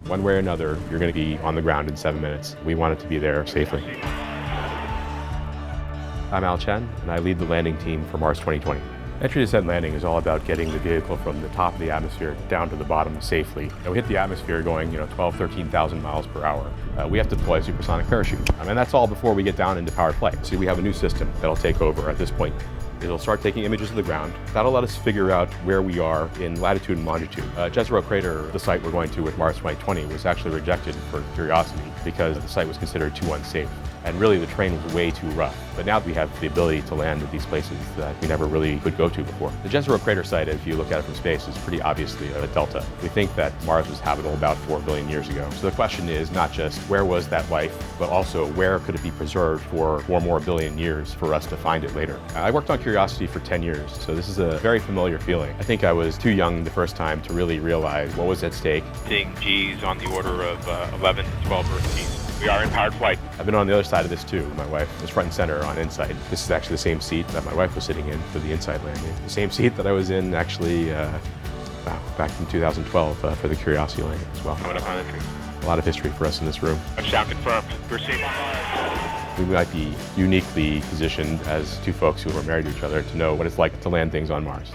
One way or another, you're going to be on the ground in 7 minutes. We want it to be there safely. I'm Chen, and I lead the landing team for Mars 2020. Entry, descent, landing is all about getting the vehicle from the top of the atmosphere down to the bottom safely. And we hit the atmosphere going, 12, 13,000 miles per hour. We have to deploy a supersonic parachute. And that's all before we get down into powered flight. So we have a new system that'll take over at this point. It'll start taking images of the ground. That'll let us figure out where we are in latitude and longitude. Jezero Crater, the site we're going to with Mars 2020, was actually rejected for Curiosity because the site was considered too unsafe. And really, the terrain was way too rough. But now we have the ability to land at these places that we never really could go to before. The Jezero Crater site, if you look at it from space, is pretty obviously a delta. We think that Mars was habitable about 4 billion years ago. So the question is not just where was that life, but also where could it be preserved for 4 more billion years for us to find it later. I worked on Curiosity for 10 years, so this is a very familiar feeling. I think I was too young the first time to really realize what was at stake. Seeing G's on the order of 11 to 12 Earth G's. We are in powered flight. I've been on the other side of this too. My wife was front and center on InSight. This is actually the same seat that my wife was sitting in for the InSight landing. The same seat that I was in actually back in 2012 for the Curiosity landing as well. Coming up on entry. A lot of history for us in this room. Touchdown confirmed. We're safe on Mars. We might be uniquely positioned as two folks who are married to each other to know what it's like to land things on Mars.